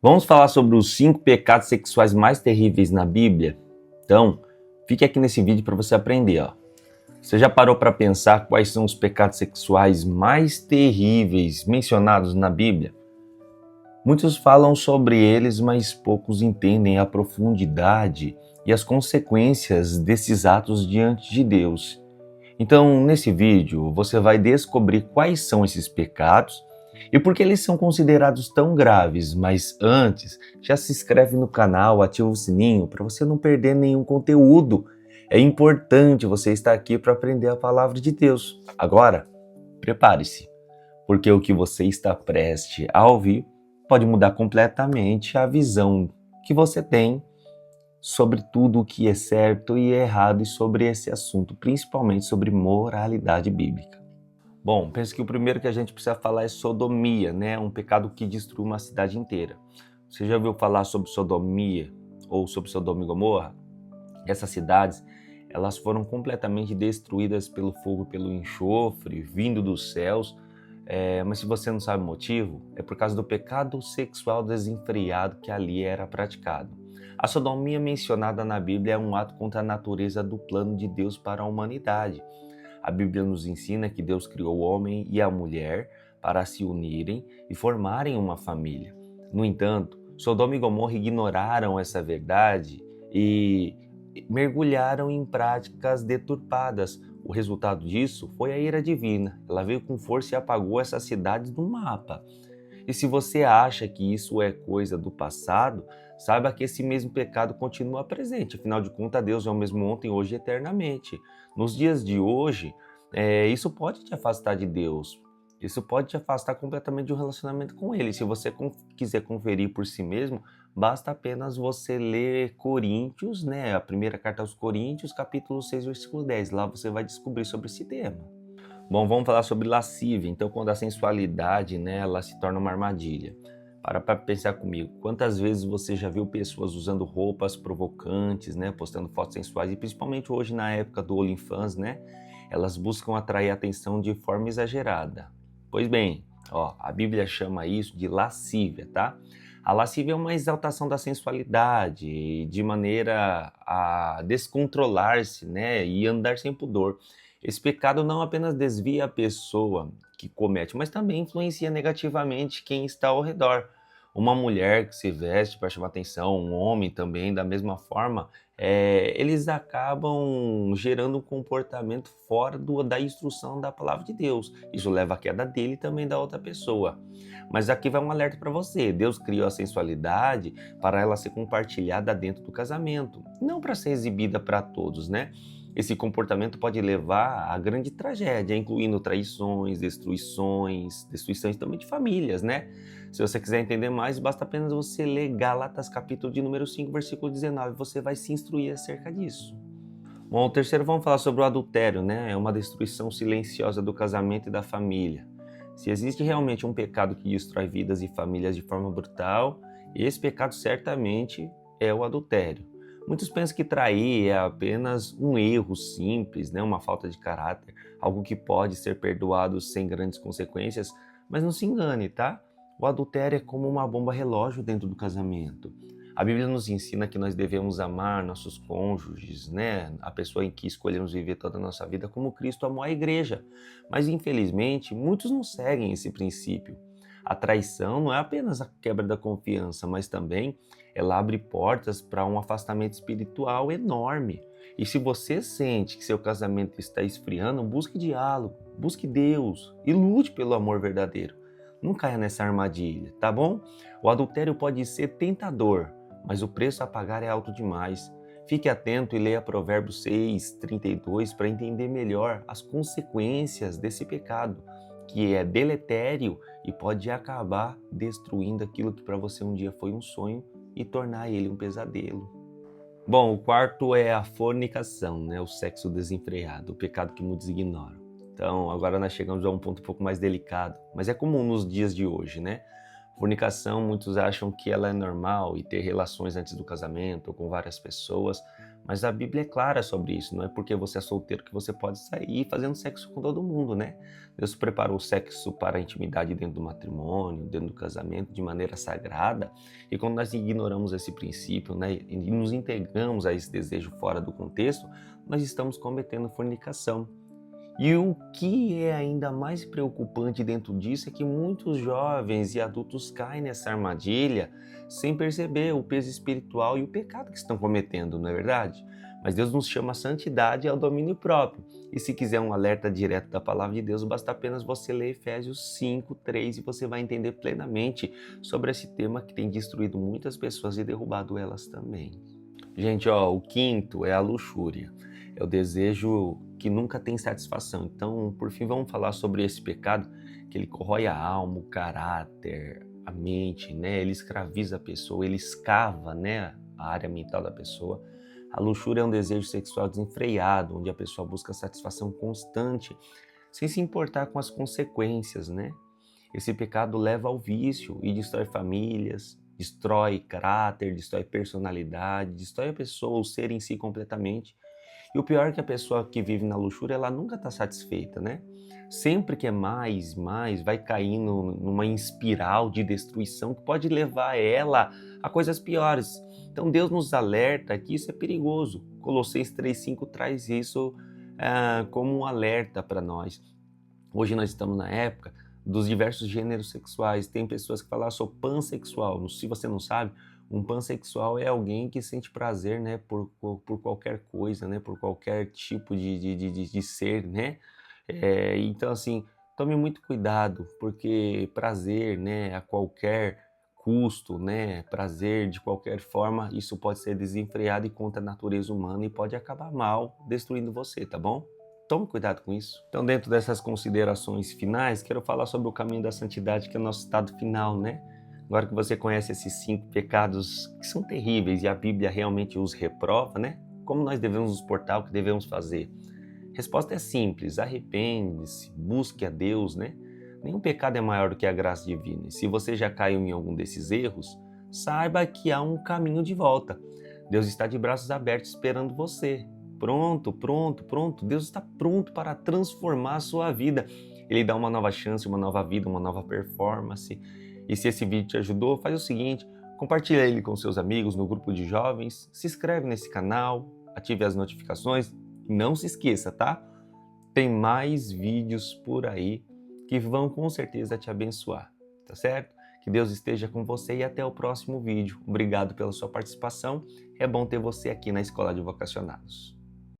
Vamos falar sobre os 5 pecados sexuais mais terríveis na Bíblia? Então, fique aqui nesse vídeo para você aprender. Você já parou para pensar quais são os pecados sexuais mais terríveis mencionados na Bíblia? Muitos falam sobre eles, mas poucos entendem a profundidade e as consequências desses atos diante de Deus. Então, nesse vídeo, você vai descobrir quais são esses pecados e por que eles são considerados tão graves. Mas antes, já se inscreve no canal, ativa o sininho para você não perder nenhum conteúdo. É importante você estar aqui para aprender a palavra de Deus. Agora, prepare-se, porque o que você está prestes a ouvir pode mudar completamente a visão que você tem sobre tudo o que é certo e errado e sobre esse assunto, principalmente sobre moralidade bíblica. Bom, penso que o primeiro que a gente precisa falar é sodomia, né? Um pecado que destruiu uma cidade inteira. Você já ouviu falar sobre sodomia ou sobre Sodoma e Gomorra? Essas cidades, elas foram completamente destruídas pelo fogo, pelo enxofre, vindo dos céus. Mas se você não sabe o motivo, é por causa do pecado sexual desenfreado que ali era praticado. A sodomia mencionada na Bíblia é um ato contra a natureza do plano de Deus para a humanidade. A Bíblia nos ensina que Deus criou o homem e a mulher para se unirem e formarem uma família. No entanto, Sodoma e Gomorra ignoraram essa verdade e mergulharam em práticas deturpadas. O resultado disso foi a ira divina. Ela veio com força e apagou essas cidades do mapa. E se você acha que isso é coisa do passado, saiba que esse mesmo pecado continua presente. Afinal de contas, Deus é o mesmo ontem, hoje e eternamente. Nos dias de hoje, isso pode te afastar de Deus. Isso pode te afastar completamente de um relacionamento com Ele. Se você quiser conferir por si mesmo, basta apenas você ler Coríntios, né? A primeira carta aos Coríntios, capítulo 6, versículo 10. Lá você vai descobrir sobre esse tema. Bom, vamos falar sobre lascívia. Então, quando a sensualidade, né, ela se torna uma armadilha. Para pensar comigo, quantas vezes você já viu pessoas usando roupas provocantes, né, postando fotos sensuais, e principalmente hoje na época do OnlyFans, né, elas buscam atrair atenção de forma exagerada. Pois bem, a Bíblia chama isso de lascívia, tá? A lascívia é uma exaltação da sensualidade, de maneira a descontrolar-se, né, e andar sem pudor. Esse pecado não apenas desvia a pessoa que comete, mas também influencia negativamente quem está ao redor. Uma mulher que se veste para chamar atenção, um homem também, da mesma forma, eles acabam gerando um comportamento fora da instrução da palavra de Deus. Isso leva à queda dele e também da outra pessoa. Mas aqui vai um alerta para você. Deus criou a sensualidade para ela ser compartilhada dentro do casamento, não para ser exibida para todos, né? Esse comportamento pode levar a grande tragédia, incluindo traições, destruições também de famílias, né? Se você quiser entender mais, basta apenas você ler Gálatas, capítulo de número 5, versículo 19, você vai se instruir acerca disso. Bom, o terceiro vamos falar sobre o adultério, né? É uma destruição silenciosa do casamento e da família. Se existe realmente um pecado que destrói vidas e famílias de forma brutal, esse pecado certamente é o adultério. Muitos pensam que trair é apenas um erro simples, né? Uma falta de caráter, algo que pode ser perdoado sem grandes consequências, mas não se engane, tá? O adultério é como uma bomba relógio dentro do casamento. A Bíblia nos ensina que nós devemos amar nossos cônjuges, né? A pessoa em que escolhemos viver toda a nossa vida como Cristo amou a igreja. Mas infelizmente, muitos não seguem esse princípio. A traição não é apenas a quebra da confiança, mas também ela abre portas para um afastamento espiritual enorme. E se você sente que seu casamento está esfriando, busque diálogo, busque Deus e lute pelo amor verdadeiro. Não caia nessa armadilha, tá bom? O adultério pode ser tentador, mas o preço a pagar é alto demais. Fique atento e leia Provérbios 6, 32 para entender melhor as consequências desse pecado, que é deletério e pode acabar destruindo aquilo que para você um dia foi um sonho e tornar ele um pesadelo. Bom, o quarto é a fornicação, né? O sexo desenfreado, o pecado que muitos ignoram. Então, agora nós chegamos a um ponto um pouco mais delicado, mas é comum nos dias de hoje, né? Fornicação, muitos acham que ela é normal e ter relações antes do casamento ou com várias pessoas, Mas a Bíblia é clara sobre isso, não é porque você é solteiro que você pode sair fazendo sexo com todo mundo, né? Deus preparou o sexo para a intimidade dentro do matrimônio, dentro do casamento, de maneira sagrada, e quando nós ignoramos esse princípio, né, e nos entregamos a esse desejo fora do contexto, nós estamos cometendo fornicação. E o que é ainda mais preocupante dentro disso é que muitos jovens e adultos caem nessa armadilha sem perceber o peso espiritual e o pecado que estão cometendo, não é verdade? Mas Deus nos chama à santidade e ao domínio próprio. E se quiser um alerta direto da palavra de Deus, basta apenas você ler Efésios 5:3 e você vai entender plenamente sobre esse tema que tem destruído muitas pessoas e derrubado elas também. Gente, o quinto é a luxúria. É o desejo que nunca tem satisfação. Então, por fim, vamos falar sobre esse pecado, que ele corrói a alma, o caráter, a mente, né? Ele escraviza a pessoa, ele escava, né, a área mental da pessoa. A luxúria é um desejo sexual desenfreado, onde a pessoa busca satisfação constante, sem se importar com as consequências, né? Esse pecado leva ao vício e destrói famílias, destrói caráter, destrói personalidade, destrói a pessoa, o ser em si completamente. E o pior é que a pessoa que vive na luxúria, ela nunca está satisfeita, né? Sempre que é mais, vai caindo numa espiral de destruição que pode levar ela a coisas piores. Então Deus nos alerta que isso é perigoso. Colossenses 3:5 traz isso como um alerta para nós. Hoje nós estamos na época dos diversos gêneros sexuais. Tem pessoas que falam, sou pansexual. Se você não sabe, um pansexual é alguém que sente prazer, né, por qualquer coisa, né, por qualquer tipo de ser, né? Então, assim, tome muito cuidado, porque prazer, né, a qualquer custo, né, prazer de qualquer forma, isso pode ser desenfreado e contra a natureza humana e pode acabar mal, destruindo você, tá bom? Tome cuidado com isso. Então, dentro dessas considerações finais, quero falar sobre o caminho da santidade, que é o nosso estado final, né? Agora que você conhece esses 5 pecados que são terríveis e a Bíblia realmente os reprova, né? Como nós devemos nos portar, o que devemos fazer? A resposta é simples: arrepende-se, busque a Deus, né? Nenhum pecado é maior do que a graça divina. E se você já caiu em algum desses erros, saiba que há um caminho de volta. Deus está de braços abertos esperando você. Pronto. Deus está pronto para transformar a sua vida. Ele dá uma nova chance, uma nova vida, uma nova performance. E se esse vídeo te ajudou, faz o seguinte: compartilha ele com seus amigos no grupo de jovens, se inscreve nesse canal, ative as notificações e não se esqueça, tá? Tem mais vídeos por aí que vão com certeza te abençoar, tá certo? Que Deus esteja com você e até o próximo vídeo. Obrigado pela sua participação. É bom ter você aqui na Escola de Vocacionados.